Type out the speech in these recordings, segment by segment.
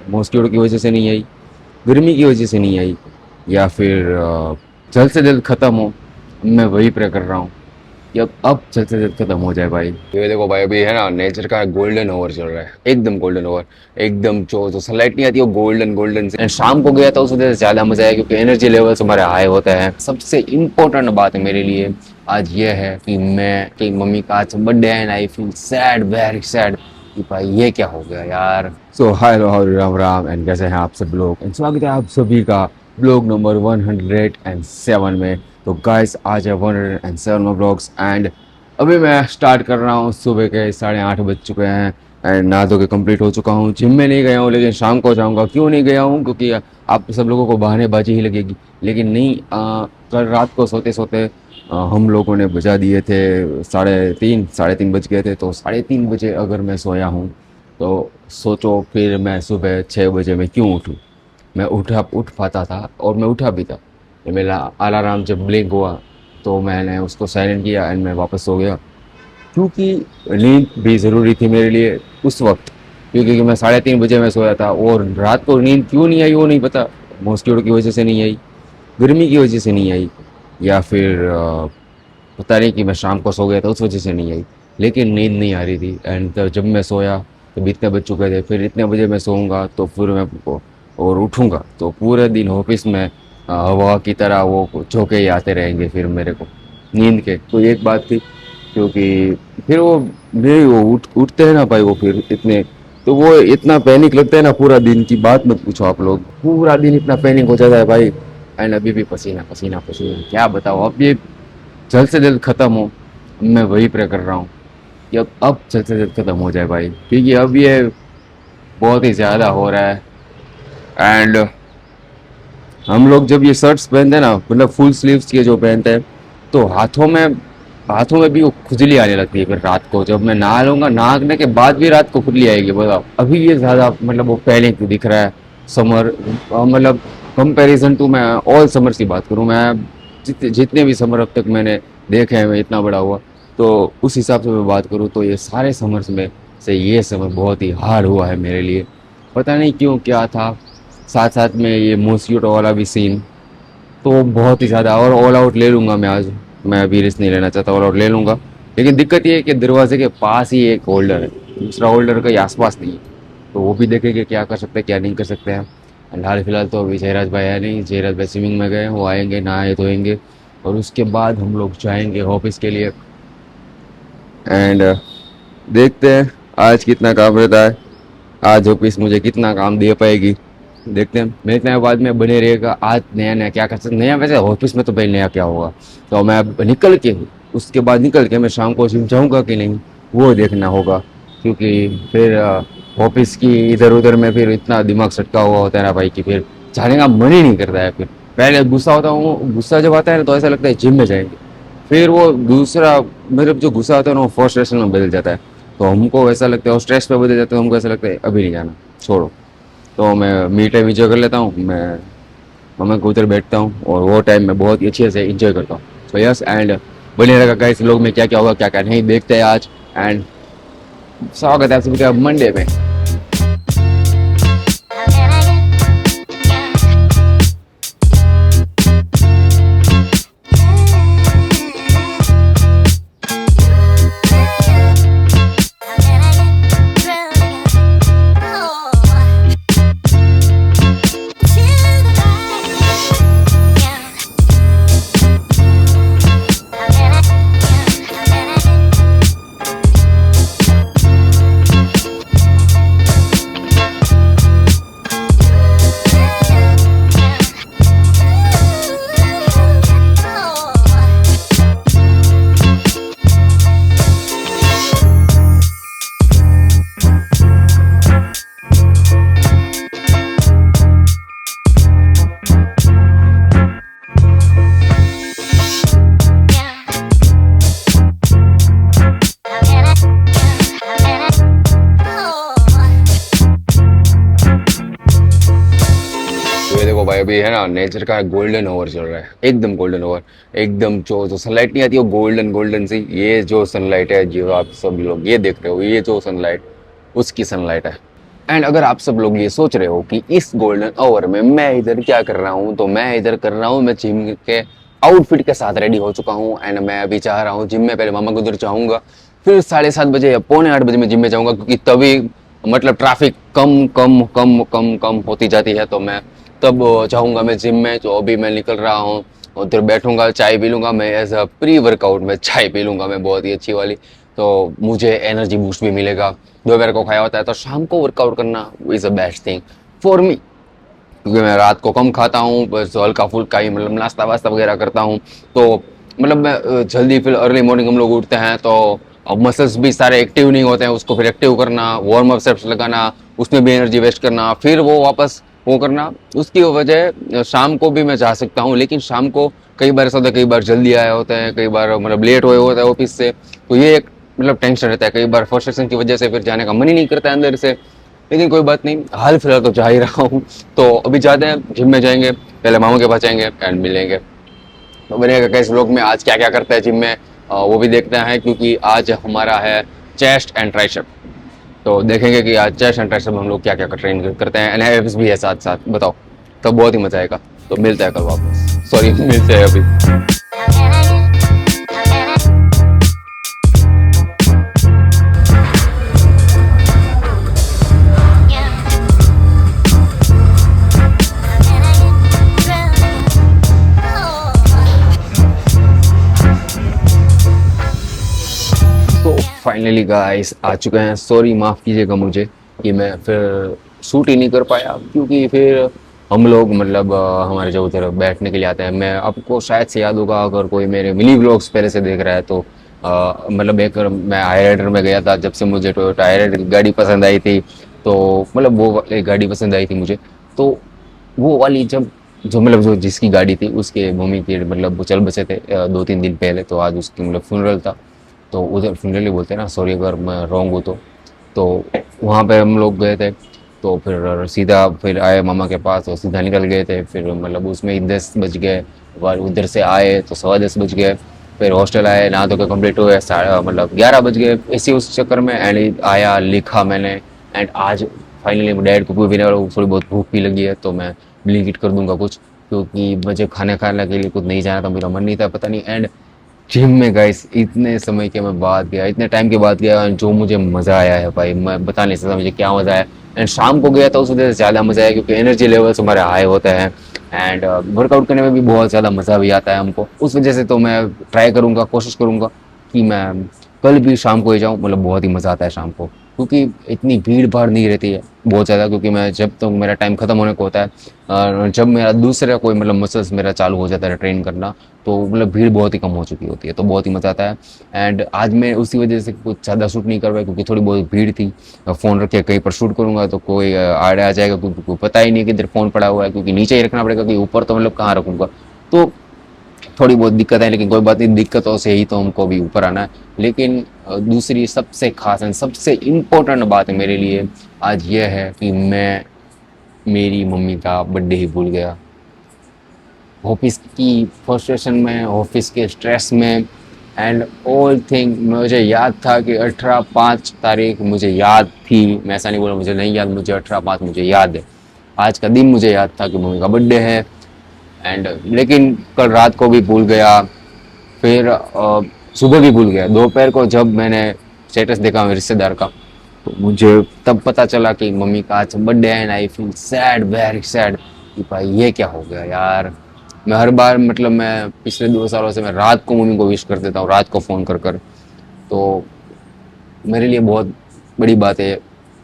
Mosquito की वजह से नहीं आई, गर्मी की वजह से नहीं आई, या फिर जल्द से जल्द ख़त्म हो। मैं वही प्रे कर रहा हूँ कि अब जल्द से जल्द ख़त्म हो जाए भाई। ये देखो भाई, अभी है ना नेचर का गोल्डन ओवर चल रहा है, एकदम गोल्डन ओवर। एकदम जो सनलाइट नहीं आती वो गोल्डन गोल्डन से। एंड शाम को गया था उस वजह से ज़्यादा मज़ा आया क्योंकि एनर्जी लेवल्स हमारे हाई होते हैं। सबसे इम्पोर्टेंट बात है मेरे लिए आज ये है कि मम्मी का आज बर्थडे है and I feel sad, very sad कि भाई ये क्या हो गया यार। सो हाय राम राम एंड कैसे हैं आप सब लोग, एंड स्वागत है आप सभी का ब्लॉग नंबर 107 में। तो गाइस आज है 107 में ब्लॉग्स एंड अभी मैं स्टार्ट कर रहा हूँ। सुबह के 8:30 बज चुके हैं एंड नहा धो के कंप्लीट हो चुका हूँ। जिम में नहीं गया हूँ लेकिन शाम को जाऊँगा। क्यों नहीं गया हूँ? क्योंकि आप सब लोगों को बहानेबाजी ही लगेगी, लेकिन नहीं, कल रात को सोते सोते हम लोगों ने बजा दिए थे 3:30 बज गए थे। तो 3:30 बजे अगर मैं सोया हूँ तो सोचो फिर मैं सुबह 6 बजे में क्यों उठूँ। मैं उठ पाता था और मैं उठा भी था। ये मेरा अलार्म जब ब्लिंक हुआ तो मैंने उसको साइलेंट किया एंड मैं वापस सो गया, क्योंकि नींद भी ज़रूरी थी मेरे लिए उस वक्त। क्योंकि मैं 3:30 बजे मैं सोया था और रात को नींद क्यों नहीं आई वो नहीं पता। मॉस्किटो की वजह से नहीं आई, गर्मी की वजह से नहीं आई, या फिर पता नहीं कि मैं शाम को सो गया था उस वजह से नहीं आई, लेकिन नींद नहीं आ रही थी। एंड जब मैं सोया तब इतने बज चुके थे। फिर इतने बजे मैं सोऊंगा तो फिर मैं और उठूंगा तो पूरे दिन ऑफिस में हवा की तरह वो झोंके ही आते रहेंगे फिर मेरे को नींद के। तो एक बात थी, क्योंकि फिर वो नहीं, वो उठते हैं ना भाई वो फिर इतने, तो वो इतना पैनिक लगता है ना, पूरा दिन की बात मत पूछो आप लोग। पूरा दिन इतना पैनिक हो जाता है भाई। एंड अभी भी पसीना पसीना पसीना, क्या बताओ। अब ये जल्द से जल्द ख़त्म हो, मैं वही प्रे कर रहा हूँ कि अब जल्द से जल्द ख़त्म हो जाए भाई, क्योंकि अब ये बहुत ही ज़्यादा हो रहा है। एंड हम लोग जब ये शर्ट्स पहनते हैं ना, मतलब फुल स्लीव्स के जो पहनते हैं, तो हाथों में भी वो खुजली आने लगती है। फिर रात को जब मैं नहा लूँगा, नहाने के बाद भी रात को खुजली आएगी, बताओ। अभी ये ज़्यादा मतलब वो पहले क्यों दिख रहा है समर, मतलब कंपैरिजन टू, मैं ऑल समर्स की बात करूँ, मैं जितने भी समर अब तक मैंने देखे हैं, मैं इतना बड़ा हुआ, तो उस हिसाब से मैं बात करूँ तो ये सारे समर्स में से ये समर बहुत ही हार्ड हुआ है मेरे लिए। पता नहीं क्यों, क्या था। साथ साथ में ये मॉस्किटो वाला भी सीन, तो बहुत ही ज़्यादा। और ऑल आउट ले लूँगा मैं आज। मैं अभी रिस्क नहीं लेना चाहता, ऑल आउट ले लूँगा। लेकिन दिक्कत ये है कि दरवाजे के पास ही एक होल्डर है, दूसरा होल्डर कहीं आसपास नहीं है। तो वो भी देखेंगे क्या कर सकते हैं क्या नहीं कर सकते हैं। एंड हाल फिलहाल तो अभी जयराज भाई है नहीं, जयराज भाई स्विमिंग में गए हैं, वो आएंगे नहाए धोएंगे और उसके बाद हम लोग जाएंगे ऑफिस के लिए। एंड देखते हैं आज कितना काम रहता है, आज ऑफिस मुझे कितना काम दे पाएगी, देखते हैं। मेरे इतना बाद में बने रहेगा। आज नया नया क्या कर सकते, नया वैसे ऑफिस में तो भाई नया क्या होगा। तो मैं अब निकल के, उसके बाद निकल के मैं शाम को जिम जाऊँगा कि नहीं वो देखना होगा, क्योंकि फिर ऑफिस की इधर उधर में फिर इतना दिमाग सटका हुआ होता है ना भाई कि फिर जाने का मन ही नहीं करता है। फिर पहले गुस्सा होता हूँ, गुस्सा जब आता है ना तो ऐसा लगता है जिम में जाएंगे, फिर वो दूसरा, मतलब जो गुस्सा होता है ना वो फ्रस्ट्रेशन में बदल जाता है। तो हमको ऐसा लगता है, और स्ट्रेस पे बदल जाता है, तो हमको ऐसा लगता है अभी नहीं जाना, छोड़ो। तो मैं मी टाइम इंजॉय कर लेता हूँ, मैं मम्मी को उधर बैठता हूँ और वो टाइम मैं बहुत ही अच्छे से इंजॉय करता हूँ। सो यस, एंड बने रहेगा गाइस लोग में क्या क्या होगा क्या क्या नहीं, देखते हैं आज। एंड स्वागत है आप सभी का मंडे में। ये देखो भाई, अभी है ना नेचर का गोल्डन ओवर चल रहा है, एकदम गोल्डन ओवर। एकदम जो सनलाइट नहीं आती वो गोल्डन गोल्डन सी, ये जो सनलाइट है जो आप सब लोग ये देख रहे हो, ये जो सनलाइट उसकी सनलाइट है। एंड अगर आप सब लोग ये सोच रहे हो कि इस गोल्डन आवर में मैं इधर क्या कर रहा हूँ, तो मैं इधर कर रहा हूँ, मैं जिम के आउटफिट के साथ रेडी हो चुका हूँ एंड मैं अभी चाह रहा हूँ जिम में। पहले मामा को उधर जाऊँगा, फिर 7:30 बजे या 7:45 बजे मैं जिम में जाऊँगा, क्योंकि तभी मतलब ट्रैफिक कम कम कम कम कम होती जाती है, तो मैं तब जाऊँगा मैं जिम में। तो अभी मैं निकल रहा हूँ, उधर बैठूंगा, चाय पी लूँगा, मैं एज अ प्री वर्कआउट में चाय पी लूँगा मैं, बहुत ही अच्छी वाली, तो मुझे एनर्जी बूस्ट भी मिलेगा। दोपहर को खाया होता है तो शाम को वर्कआउट करना is a best thing for me, क्योंकि मैं रात को कम खाता हूँ, बस हल्का फुल्का ही मतलब नाश्ता वास्ता वगैरह करता हूँ। तो मतलब मैं जल्दी फिर अर्ली मॉर्निंग हम लोग उठते हैं, तो अब मसल्स भी सारे एक्टिव नहीं होते हैं, उसको फिर एक्टिव करना, वार्म अप सेट्स लगाना, उसमें भी एनर्जी वेस्ट करना, फिर वो वापस वो करना। उसकी वजह शाम को भी मैं जा सकता हूँ, लेकिन शाम को कई बार ऐसा होता है, कई बार जल्दी आए होते हैं, कई बार मतलब लेट हुए होता है ऑफिस से, तो ये एक मतलब टेंशन रहता है। कई बार फ्रस्ट्रेशन की वजह से फिर जाने का मन ही नहीं करता है अंदर से, लेकिन कोई बात नहीं, हाल फिलहाल तो जा ही रहा हूँ। तो अभी जाते हैं जिम में, जाएंगे पहले मामा के पास जाएंगे एंड मिलेंगे। तो बनेगा कैसे व्लॉग में आज क्या क्या करते हैं जिम में, वो भी देखते हैं, क्योंकि आज हमारा है चेस्ट एंड ट्राइसेप। तो देखेंगे कि आज चेस्ट एंड ट्राइसेप हम लोग क्या क्या ट्रेन करते हैं, एंड एब्स भी है साथ साथ, बताओ, तो बहुत ही मजा आएगा। तो मिलते हैं कल वापस, सॉरी मिलते हैं अभी। तो फाइनली गाइस आ चुके हैं। सॉरी माफ़ कीजिएगा मुझे कि मैं फिर शूट ही नहीं कर पाया, क्योंकि फिर हम लोग मतलब हमारे जो उधर बैठने के लिए आते हैं, मैं आपको शायद से याद होगा अगर कोई मेरे मिनी व्लॉग्स पहले से देख रहा है, तो मतलब एक मैं हाई राइडर में गया था, जब से मुझे टोयोटा हाई राइडर की गाड़ी पसंद आई थी, तो मतलब वो वाली गाड़ी पसंद आई थी मुझे। तो वो वाली जब जो मतलब जो जिसकी गाड़ी थी उसके मम्मी के मतलब वो चल बसे थे 2-3 दिन पहले, तो आज उसकी मतलब फ्यूनरल था। तो उधर फ्यूनरल ही बोलते हैं ना, सॉरी अगर मैं रॉन्ग हूँ तो वहाँ पे हम लोग गए थे। तो फिर सीधा फिर आए मामा के पास और सीधा निकल गए थे, फिर मतलब उसमें ही 10 बज गए, और उधर से आए तो 10:15 बज गए, फिर हॉस्टल आए, नहा धो के कम्प्लीट हुए, साढ़े मतलब 11 बज गए, इसी उस चक्कर में। एंड आया, लिखा मैंने, एंड आज फाइनली डैड को भी थोड़ी बहुत भूख भी लगी है, तो मैं ब्लिंकिट कर दूंगा कुछ, क्योंकि मुझे खाने खाने के लिए कुछ नहीं जाना था, मेरा मन नहीं था, पता नहीं। एंड जिम में गाइस इतने समय के मैं बाद गया, इतने टाइम के बाद गया, जो मुझे मज़ा आया है भाई, मैं बता नहीं सकता मुझे क्या मज़ा आया। एंड शाम को गया था उस वजह से ज़्यादा मज़ा आया, क्योंकि एनर्जी लेवल्स हमारे हाई होते हैं, एंड वर्कआउट करने में भी बहुत ज़्यादा मज़ा भी आता है हमको, उस वजह से तो मैं ट्राई करूँगा, कोशिश करूँगा कि मैं कल भी शाम को ही जाऊँ, मतलब बहुत ही मज़ा आता है शाम को, क्योंकि इतनी भीड़ भाड़ नहीं रहती है बहुत ज़्यादा, क्योंकि मैं जब तक मेरा टाइम ख़त्म होने को होता है, जब मेरा दूसरा कोई मतलब मसल्स मेरा चालू हो जाता है ट्रेन करना, तो मतलब भीड़ बहुत ही कम हो चुकी होती है, तो बहुत ही मज़ा आता है। एंड आज मैं उसी वजह से कुछ ज़्यादा शूट नहीं कर पाया, क्योंकि थोड़ी बहुत भीड़ थी। फ़ोन रख के कहीं पर शूट करूँगा तो कोई आड़े आ जाएगा, क्योंकि कोई पता ही नहीं कि इधर फ़ोन पड़ा हुआ है, क्योंकि नीचे ही रखना पड़ेगा, क्योंकि ऊपर तो मतलब कहाँ रखूँगा, तो थोड़ी बहुत दिक्कत है, लेकिन कोई बात नहीं, दिक्कतों से ही तो हमको भी ऊपर आना है। लेकिन दूसरी सबसे खास एंड सबसे इम्पोर्टेंट बात मेरे लिए आज यह है कि मैं मेरी मम्मी का बर्थडे ही भूल गया, ऑफिस की फ्रस्ट्रेशन में, ऑफिस के स्ट्रेस में, एंड ऑल थिंग। मुझे याद था कि 18/5 मुझे याद थी, मैं ऐसा नहीं बोला मुझे नहीं याद, मुझे 18/5 मुझे याद है, आज का दिन मुझे याद था कि मम्मी का बर्थडे है। एंड लेकिन कल रात को भी भूल गया, फिर सुबह भी भूल गया, दोपहर को जब मैंने स्टेटस देखा मेरे रिश्तेदार का, तो मुझे तब पता चला कि मम्मी का आज बर्थडे है, and I feel sad, very sad कि भाई ये क्या हो गया यार। मैं हर बार मतलब मैं पिछले 2 सालों से मैं रात को मम्मी को विश कर देता हूँ, रात को फ़ोन कर कर, तो मेरे लिए बहुत बड़ी बात है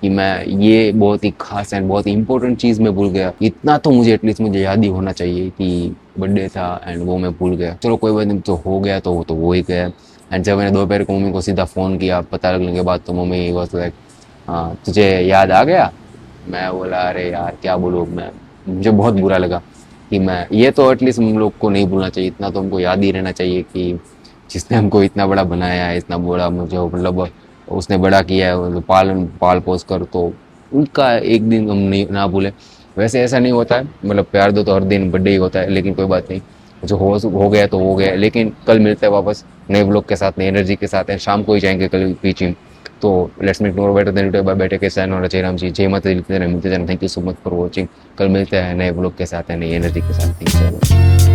कि मैं ये बहुत ही खास एंड बहुत ही इंपॉर्टेंट चीज़ मैं भूल गया। इतना तो मुझे एटलीस्ट मुझे याद ही होना चाहिए कि बर्थडे था एंड वो मैं भूल गया। चलो कोई बात नहीं, तो हो गया तो वो ही गया। एंड जब मैंने दोपहर को मम्मी को सीधा फ़ोन किया पता लगने के बाद, तो मम्मी वॉज लाइक, हाँ तुझे याद आ गया। मैं बोला अरे यार क्या बोलूँ मैं, मुझे बहुत बुरा लगा कि मैं, ये तो एटलीस्ट हम लोग को नहीं भूलना चाहिए, इतना तो हमको याद ही रहना चाहिए कि जिसने हमको इतना बड़ा बनाया है, इतना बड़ा मुझे मतलब उसने बड़ा किया है, मतलब पाल पोस कर, तो उनका एक दिन हम नहीं ना भूले। वैसे ऐसा नहीं होता है, मतलब प्यार दो तो हर दिन बर्थडे ही होता है, लेकिन कोई बात नहीं, जो हो गया तो हो गया। लेकिन कल मिलते हैं वापस नए ब्लॉग के साथ, नई एनर्जी के साथ है, शाम को ही जाएंगे कल भी जिम। तो let's make tomorrow better than today. Bye bye, take care, sayonara, Jai Ram जी, जय माता दी, लिखते रहना, मिलते रहना। Thank you so much for watching. कल मिलते हैं नए ब्लॉग के साथ, नई एनर्जी के साथ। Thank you so much.